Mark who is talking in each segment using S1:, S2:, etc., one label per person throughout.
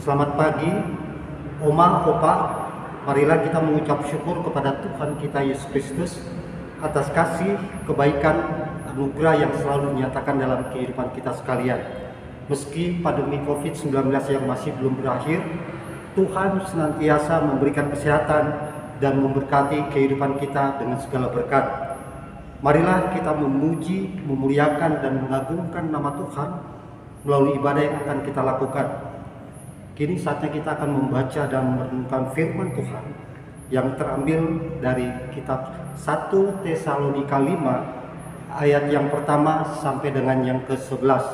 S1: Selamat pagi, Oma, Opa. Marilah kita mengucap syukur kepada Tuhan kita Yesus Kristus atas kasih, kebaikan, anugerah yang selalu dinyatakan dalam kehidupan kita sekalian. Meski pandemi COVID-19 yang masih belum berakhir, Tuhan senantiasa memberikan kesehatan dan memberkati kehidupan kita dengan segala berkat. Marilah kita memuji, memuliakan, dan mengagungkan nama Tuhan melalui ibadah yang akan kita lakukan. Kini saatnya kita akan membaca dan merenungkan firman Tuhan yang terambil dari kitab 1 Tesalonika 5 ayat yang pertama sampai dengan yang ke-11.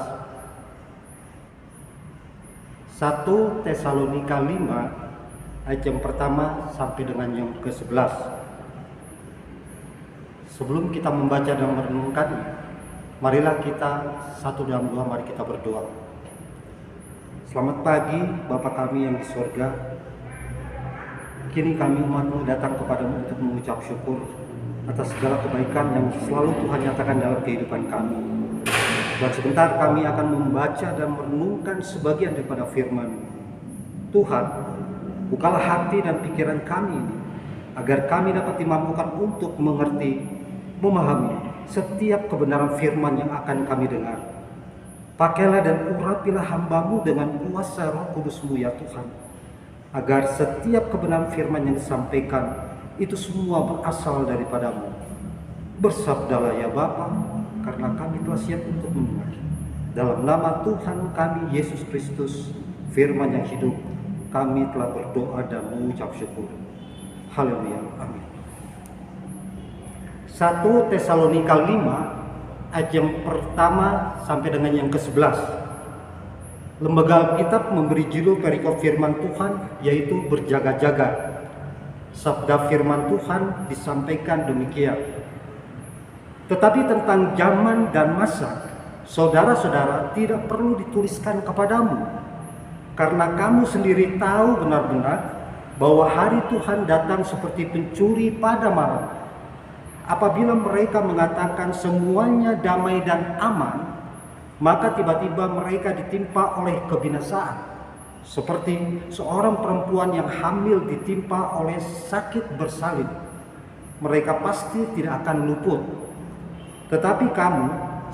S1: 1 Tesalonika 5 ayat yang pertama sampai dengan yang ke-11. Sebelum kita membaca dan merenungkannya, marilah kita satu dalam dua, mari kita berdoa. Selamat pagi Bapa kami yang di surga. Kini kami umat-Mu datang kepadamu untuk mengucap syukur atas segala kebaikan yang selalu Tuhan nyatakan dalam kehidupan kami. Dan sebentar kami akan membaca dan merenungkan sebagian daripada firman. Tuhan, bukalah hati dan pikiran kami ini, agar kami dapat dimampukan untuk mengerti, memahami setiap kebenaran firman yang akan kami dengar. Pakailah dan urapilah hamba-Mu dengan kuasa Roh Kudus-Mu ya Tuhan, agar setiap kebenaran firman yang disampaikan itu semua berasal daripada-Mu. Bersabdalah ya Bapa, karena kami telah siap untuk mendengar. Dalam nama Tuhan kami Yesus Kristus, firman yang hidup, kami telah berdoa dan mengucap syukur. Haleluya, amin. 1 Tesalonika 5 ayat yang pertama sampai dengan yang ke-11. Lembaga Alkitab memberi judul perikop firman Tuhan yaitu berjaga-jaga. Sabda firman Tuhan disampaikan demikian. Tetapi tentang zaman dan masa, saudara-saudara tidak perlu dituliskan kepadamu, karena kamu sendiri tahu benar-benar bahwa hari Tuhan datang seperti pencuri pada malam. Apabila mereka mengatakan semuanya damai dan aman, maka tiba-tiba mereka ditimpa oleh kebinasaan, seperti seorang perempuan yang hamil ditimpa oleh sakit bersalin. Mereka pasti tidak akan luput. Tetapi kamu,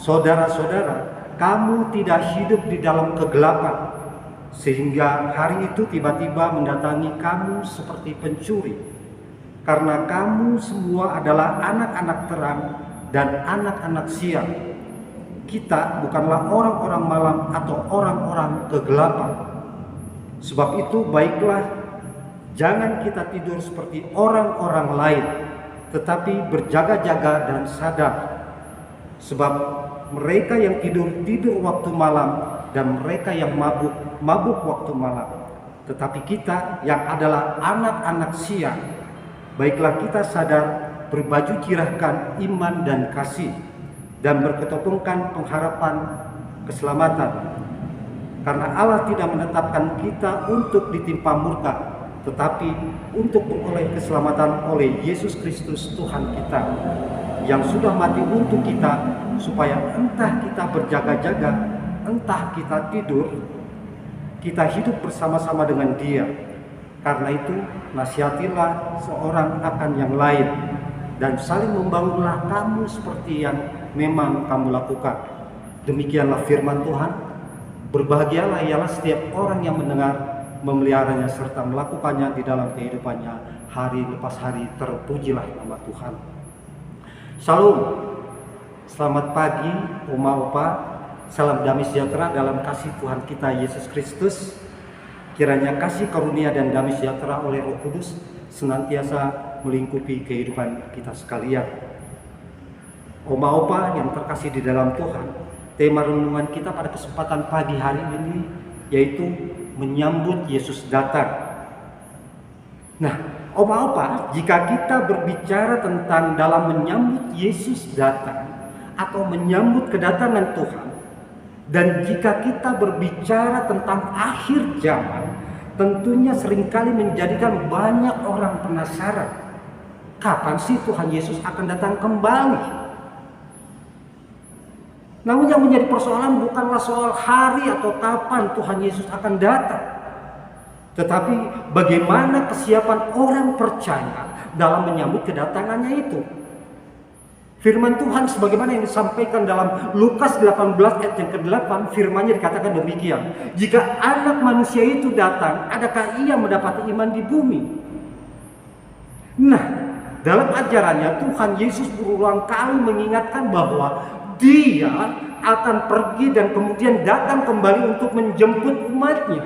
S1: saudara-saudara, kamu tidak hidup di dalam kegelapan, sehingga hari itu tiba-tiba mendatangi kamu seperti pencuri. Karena kamu semua adalah anak-anak terang dan anak-anak siang. Kita bukanlah orang-orang malam atau orang-orang kegelapan. Sebab itu baiklah, jangan kita tidur seperti orang-orang lain, tetapi berjaga-jaga dan sadar. Sebab mereka yang tidur waktu malam, dan mereka yang mabuk waktu malam. Tetapi kita yang adalah anak-anak siang, baiklah kita sadar, berbaju kirahkan iman dan kasih, dan berketopongkan pengharapan keselamatan. Karena Allah tidak menetapkan kita untuk ditimpa murka, tetapi untuk beroleh keselamatan oleh Yesus Kristus Tuhan kita, yang sudah mati untuk kita, supaya entah kita berjaga-jaga, entah kita tidur, kita hidup bersama-sama dengan Dia. Karena itu, nasihatilah seorang akan yang lain, dan saling membangunlah kamu seperti yang memang kamu lakukan. Demikianlah firman Tuhan. Berbahagialah ialah setiap orang yang mendengar, memeliharanya, serta melakukannya di dalam kehidupannya hari lepas hari. Terpujilah nama Tuhan. Salam, selamat pagi Oma Opa. Salam damai sejahtera dalam kasih Tuhan kita Yesus Kristus. Kiranya kasih karunia dan damai sejahtera oleh Roh Kudus senantiasa melingkupi kehidupan kita sekalian. Oma Opa yang terkasih di dalam Tuhan, tema renungan kita pada kesempatan pagi hari ini yaitu menyambut Yesus datang. Nah, Oma Opa, jika kita berbicara tentang dalam menyambut Yesus datang atau menyambut kedatangan Tuhan, dan jika kita berbicara tentang akhir zaman, tentunya seringkali menjadikan banyak orang penasaran. Kapan sih Tuhan Yesus akan datang kembali? Namun yang menjadi persoalan bukanlah soal hari atau kapan Tuhan Yesus akan datang, Tetapi bagaimana kesiapan orang percaya dalam menyambut kedatangannya itu? Firman Tuhan sebagaimana yang disampaikan dalam Lukas 18 ayat yang ke-8, firman-Nya dikatakan demikian. Jika anak manusia itu datang, adakah ia mendapati iman di bumi? Nah, dalam ajarannya Tuhan Yesus berulang kali mengingatkan bahwa Dia akan pergi dan kemudian datang kembali untuk menjemput umatnya.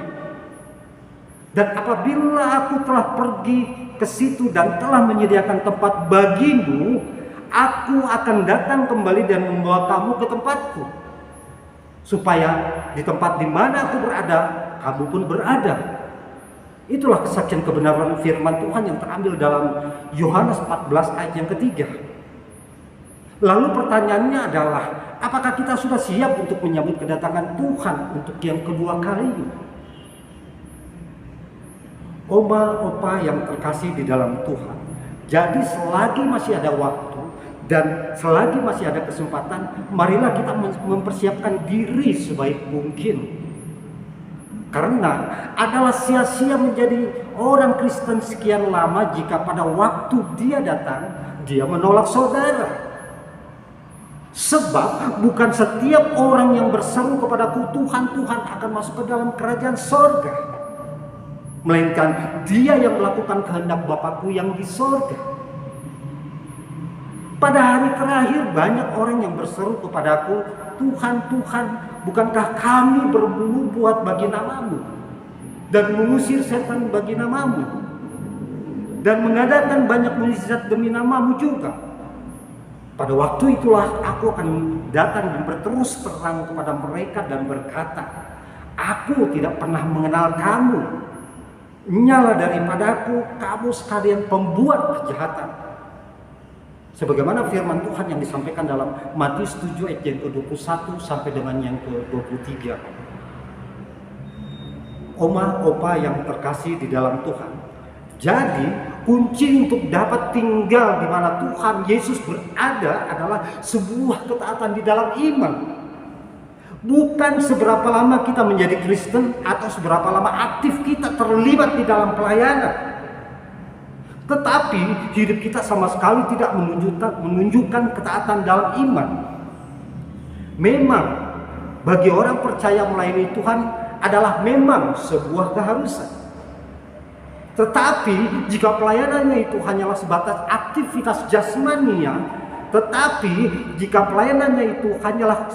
S1: Dan apabila aku telah pergi ke situ dan telah menyediakan tempat bagimu, aku akan datang kembali dan membawa kamu ke tempatku, supaya di tempat di mana aku berada, kamu pun berada. Itulah kesaksian kebenaran firman Tuhan yang terambil dalam Yohanes 14 ayat yang ketiga. Lalu pertanyaannya adalah, apakah kita sudah siap untuk menyambut kedatangan Tuhan untuk yang kedua kalinya? Oma, opa yang terkasih di dalam Tuhan, jadi selagi masih ada waktu dan selagi masih ada kesempatan, marilah kita mempersiapkan diri sebaik mungkin. Karena adalah sia-sia menjadi orang Kristen sekian lama jika pada waktu Dia datang, Dia menolak saudara. Sebab bukan setiap orang yang berseru kepadaku Tuhan, Tuhan akan masuk ke dalam kerajaan sorga, melainkan dia yang melakukan kehendak Bapakku yang di sorga. Pada hari terakhir banyak orang yang berseru kepadaku, Tuhan, Tuhan, bukankah kami bernubuat bagi namamu dan mengusir setan bagi namamu dan mengadakan banyak mukjizat demi namamu juga? Pada waktu itulah aku akan datang dan berterus terang kepada mereka dan berkata, aku tidak pernah mengenal kamu. Nyala daripadaku, kamu sekalian pembuat kejahatan. Sebagaimana firman Tuhan yang disampaikan dalam Matius 7 ayat yang ke-21 sampai dengan yang ke-23. Oma, opa yang terkasih di dalam Tuhan, jadi kunci untuk dapat tinggal di mana Tuhan Yesus berada adalah sebuah ketaatan di dalam iman. Bukan seberapa lama kita menjadi Kristen atau seberapa lama aktif kita terlibat di dalam pelayanan. Tetapi hidup kita sama sekali tidak menunjukkan ketaatan dalam iman. Memang bagi orang percaya melayani Tuhan adalah memang sebuah keharusan. Tetapi jika pelayanannya itu hanyalah sebatas aktivitas jasmania, tetapi jika pelayanannya itu hanyalah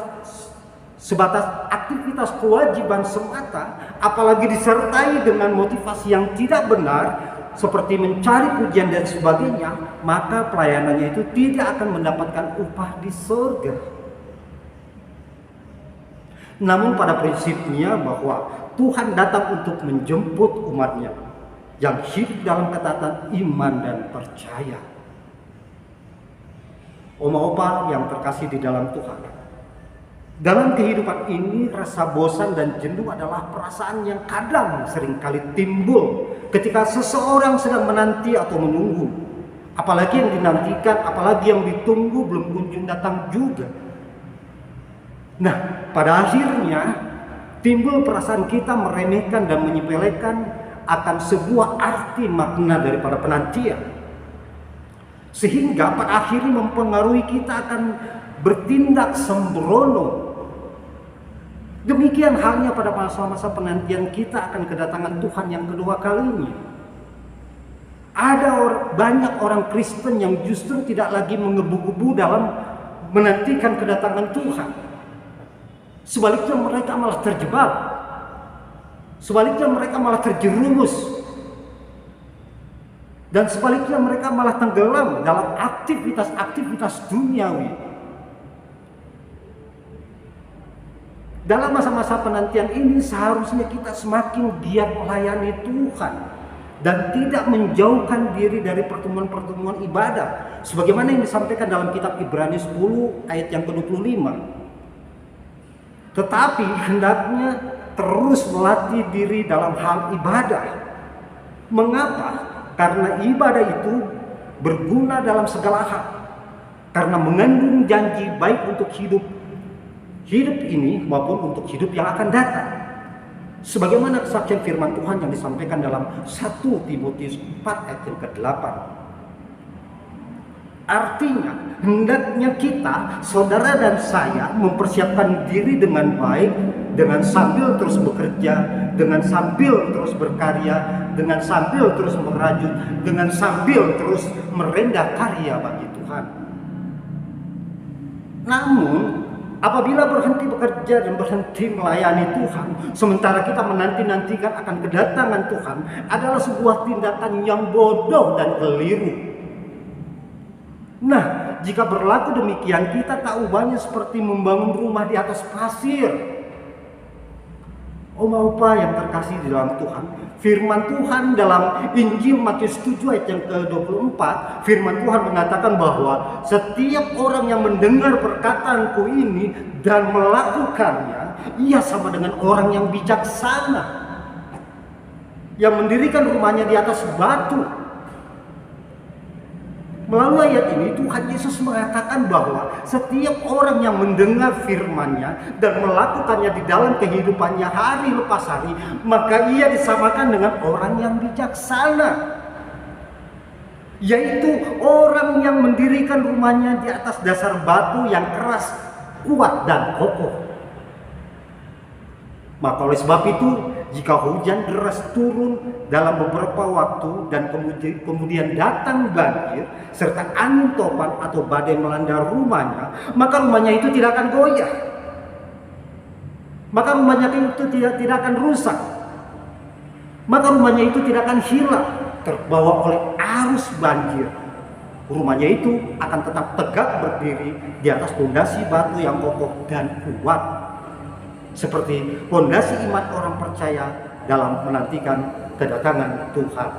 S1: sebatas aktivitas kewajiban semata, apalagi disertai dengan motivasi yang tidak benar seperti mencari pujian dan sebagainya, maka pelayanannya itu tidak akan mendapatkan upah di surga. Namun pada prinsipnya bahwa Tuhan datang untuk menjemput umatnya yang hidup dalam ketaatan iman dan percaya. Oma-opa yang terkasih di dalam Tuhan, dalam kehidupan ini rasa bosan dan jenuh adalah perasaan yang kadang seringkali timbul ketika seseorang sedang menanti atau menunggu. Apalagi yang dinantikan, apalagi yang ditunggu belum kunjung datang juga. Nah, pada akhirnya timbul perasaan kita meremehkan dan menyepelekan akan sebuah arti makna daripada penantian. Sehingga pada akhirnya mempengaruhi kita akan bertindak sembrono. Demikian halnya pada masa-masa penantian kita akan kedatangan Tuhan yang kedua kalinya. Ada banyak orang Kristen yang justru tidak lagi menggebu-gebu dalam menantikan kedatangan Tuhan. Sebaliknya mereka malah terjebak. Sebaliknya mereka malah terjerumus. Dan sebaliknya mereka malah tenggelam dalam aktivitas-aktivitas duniawi. Dalam masa-masa penantian ini seharusnya kita semakin giat melayani Tuhan dan tidak menjauhkan diri dari pertemuan-pertemuan ibadah sebagaimana yang disampaikan dalam kitab Ibrani 10 ayat yang ke-25. Tetapi hendaknya terus melatih diri dalam hal ibadah. Mengapa? Karena ibadah itu berguna dalam segala hal, karena mengandung janji baik untuk hidup ini maupun untuk hidup yang akan datang. Sebagaimana kesaksian firman Tuhan yang disampaikan dalam 1 Timotius 4 ayat yang ke-8. Artinya, hendaknya kita, saudara dan saya, mempersiapkan diri dengan baik, dengan sambil terus bekerja, dengan sambil terus berkarya, dengan sambil terus merajut, dengan sambil terus merendah karya bagi Tuhan. Namun, apabila berhenti bekerja dan berhenti melayani Tuhan, sementara kita menanti-nantikan akan kedatangan Tuhan, adalah sebuah tindakan yang bodoh dan keliru. Nah, jika berlaku demikian, kita tak ubahnya seperti membangun rumah di atas pasir. Opa yang terkasih di dalam Tuhan, firman Tuhan dalam Injil Matius 7 ayat yang ke-24, firman Tuhan mengatakan bahwa setiap orang yang mendengar perkataanku ini dan melakukannya, ia sama dengan orang yang bijaksana, yang mendirikan rumahnya di atas batu. Melalui ayat ini Tuhan Yesus mengatakan bahwa setiap orang yang mendengar firman-Nya dan melakukannya di dalam kehidupannya hari lepas hari, maka ia disamakan dengan orang yang bijaksana, yaitu orang yang mendirikan rumahnya di atas dasar batu yang keras, kuat dan kokoh. Maka oleh sebab itu, jika hujan deras turun dalam beberapa waktu dan kemudian datang banjir serta angin topan atau badai melanda rumahnya, maka rumahnya itu tidak akan goyah. Maka rumahnya itu tidak akan rusak. Maka rumahnya itu tidak akan hilang terbawa oleh arus banjir. Rumahnya itu akan tetap tegak berdiri di atas fondasi batu yang kokoh dan kuat, seperti fondasi iman orang percaya dalam menantikan kedatangan Tuhan.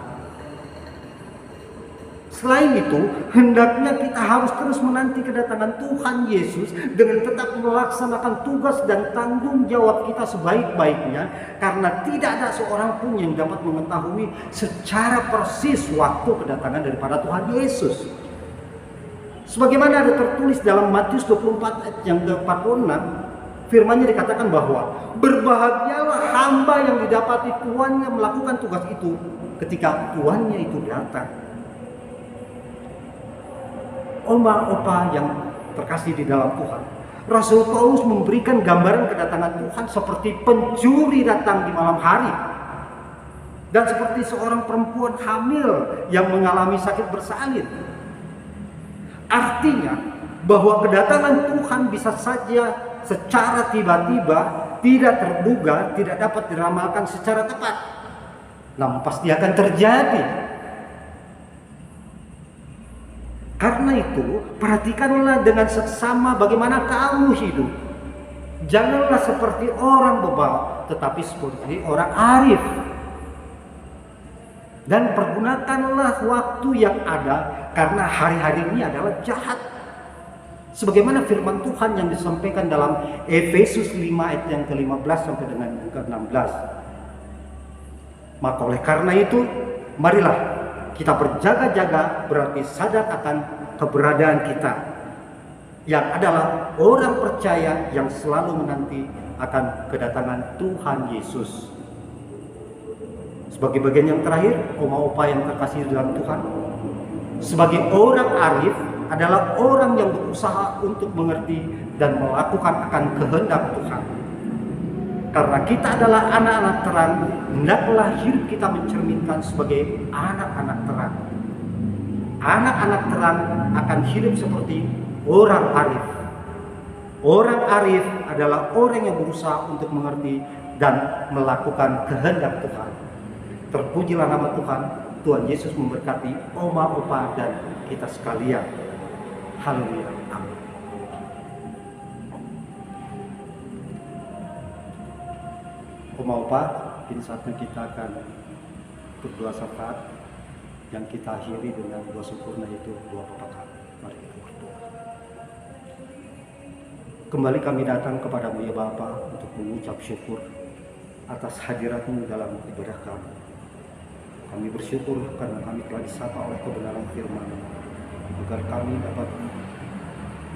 S1: Selain itu, hendaknya kita harus terus menanti kedatangan Tuhan Yesus dengan tetap melaksanakan tugas dan tanggung jawab kita sebaik-baiknya, karena tidak ada seorang pun yang dapat mengetahui secara persis waktu kedatangan daripada Tuhan Yesus. Sebagaimana ada tertulis dalam Matius 24 ayat yang ke-46, firman-Nya dikatakan bahwa berbahagialah hamba yang didapati tuannya melakukan tugas itu ketika tuannya itu datang. Opa yang terkasih di dalam Tuhan, Rasul Paulus memberikan gambaran kedatangan Tuhan seperti pencuri datang di malam hari, dan seperti seorang perempuan hamil yang mengalami sakit bersalin. Artinya bahwa kedatangan Tuhan bisa saja secara tiba-tiba, tidak terduga, tidak dapat diramalkan secara tepat, namun pasti akan terjadi. Karena itu, perhatikanlah dengan seksama bagaimana kamu hidup. Janganlah seperti orang bebal, tetapi seperti orang arif. Dan pergunakanlah waktu yang ada, karena hari-hari ini adalah jahat. Sebagaimana firman Tuhan yang disampaikan dalam Efesus 5 ayat yang ke-15 sampai dengan yang ke-16. Maka oleh karena itu, marilah kita berjaga-jaga, berarti sadar akan keberadaan kita, yang adalah orang percaya yang selalu menanti akan kedatangan Tuhan Yesus. Sebagai bagian yang terakhir, opa yang terkasih dalam Tuhan, sebagai orang arif adalah orang yang berusaha untuk mengerti dan melakukan akan kehendak Tuhan. Karena kita adalah anak-anak terang, hendaklah hidup kita mencerminkan sebagai anak-anak terang. Anak-anak terang akan hidup seperti orang arif. Orang arif adalah orang yang berusaha untuk mengerti dan melakukan kehendak Tuhan. Terpujilah nama Tuhan. Tuhan Yesus memberkati opa dan kita sekalian. Haleluya. Amin. Opa, ini saatnya kita akan berdoa syafaat yang kita akhiri dengan doa syukurnya, itu doa Bapa kami. Mari kita berdoa. Kembali kami datang kepadamu ya Bapa untuk mengucap syukur atas hadirat-Mu dalam ibadah kami. Kami bersyukur karena kami telah disapa oleh kebenaran firman-Mu, agar kami dapat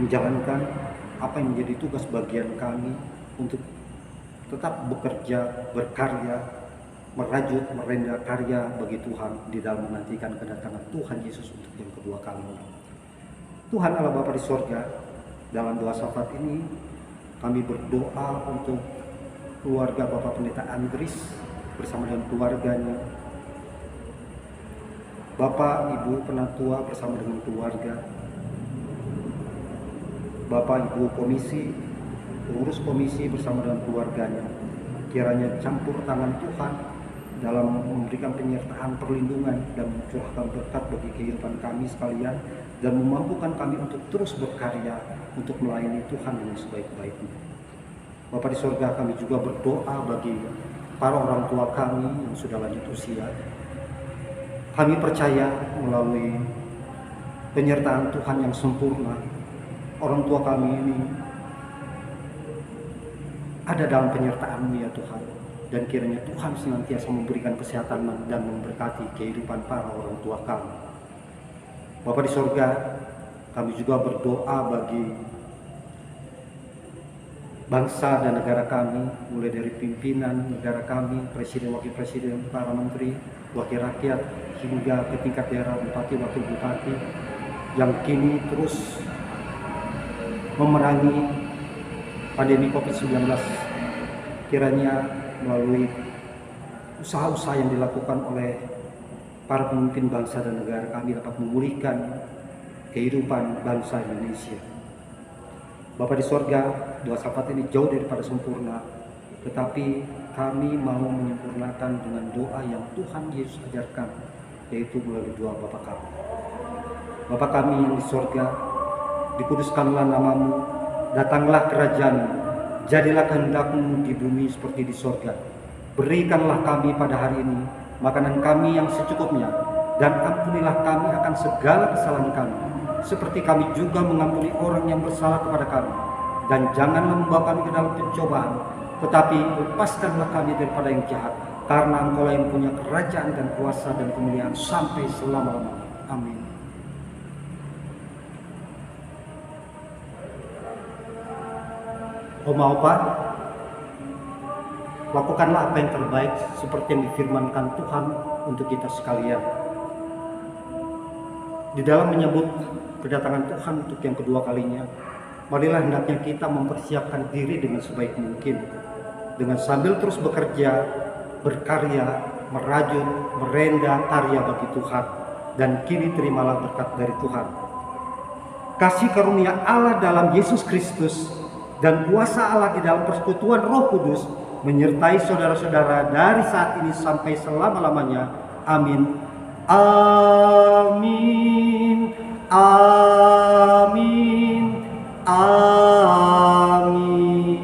S1: menjalankan apa yang menjadi tugas bagian kami untuk tetap bekerja, berkarya, merajut, merenda karya bagi Tuhan di dalam menantikan kedatangan Tuhan Yesus untuk yang kedua kalinya. Tuhan Allah Bapa di sorga, dalam doa syafaat ini kami berdoa untuk keluarga Bapak Pendeta Andris bersama dengan keluarganya, Bapak Ibu Penatua bersama dengan keluarga, Bapak Ibu Komisi, pengurus komisi bersama dengan keluarganya. Kiranya campur tangan Tuhan dalam memberikan penyertaan, perlindungan, dan mencurahkan berkat bagi kehidupan kami sekalian, dan memampukan kami untuk terus berkarya untuk melayani Tuhan dengan sebaik-baiknya. Bapa di sorga, kami juga berdoa bagi para orang tua kami yang sudah lanjut usia. Kami percaya melalui penyertaan Tuhan yang sempurna, orang tua kami ini ada dalam penyertaan-Mu ya Tuhan. Dan kiranya Tuhan senantiasa memberikan kesehatan dan memberkati kehidupan para orang tua kami. Bapa di sorga, kami juga berdoa bagi bangsa dan negara kami, mulai dari pimpinan negara kami, presiden, wakil presiden, para menteri, wakil rakyat, hingga ke tingkat daerah, bupati, wakil bupati, yang kini terus memerangi pandemi COVID-19. Kiranya melalui usaha-usaha yang dilakukan oleh para pemimpin bangsa dan negara kami dapat memulihkan kehidupan bangsa Indonesia. Bapa di sorga, doa syafaat ini jauh daripada sempurna, tetapi kami mau menyempurnakan dengan doa yang Tuhan Yesus ajarkan, yaitu melalui doa Bapa kami. Bapa kami yang di sorga, dikuduskanlah nama-Mu, datanglah kerajaan-Mu, jadilah kehendak-Mu di bumi seperti di sorga. Berikanlah kami pada hari ini makanan kami yang secukupnya, dan ampunilah kami akan segala kesalahan kami, seperti kami juga mengampuni orang yang bersalah kepada kami. Dan janganlah membawa kami ke dalam pencobaan, tetapi lepaskanlah kami daripada yang jahat, karena Engkau yang punya kerajaan dan kuasa dan kemuliaan sampai selama-lamanya. Amin. Oma Opa, lakukanlah apa yang terbaik seperti yang difirmankan Tuhan untuk kita sekalian. Di dalam menyambut kedatangan Tuhan untuk yang kedua kalinya, marilah hendaknya kita mempersiapkan diri dengan sebaik mungkin, dengan sambil terus bekerja, berkarya, merajut, merenda karya bagi Tuhan, dan kini terimalah berkat dari Tuhan. Kasih karunia Allah dalam Yesus Kristus dan kuasa Allah di dalam persekutuan Roh Kudus menyertai saudara-saudara dari saat ini sampai selama-lamanya. Amin. Amin. Amin. Amin.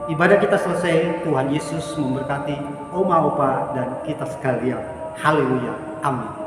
S1: Ibadah kita selesai. Tuhan Yesus memberkati Oma Opa dan kita sekalian. Haleluya. Amin.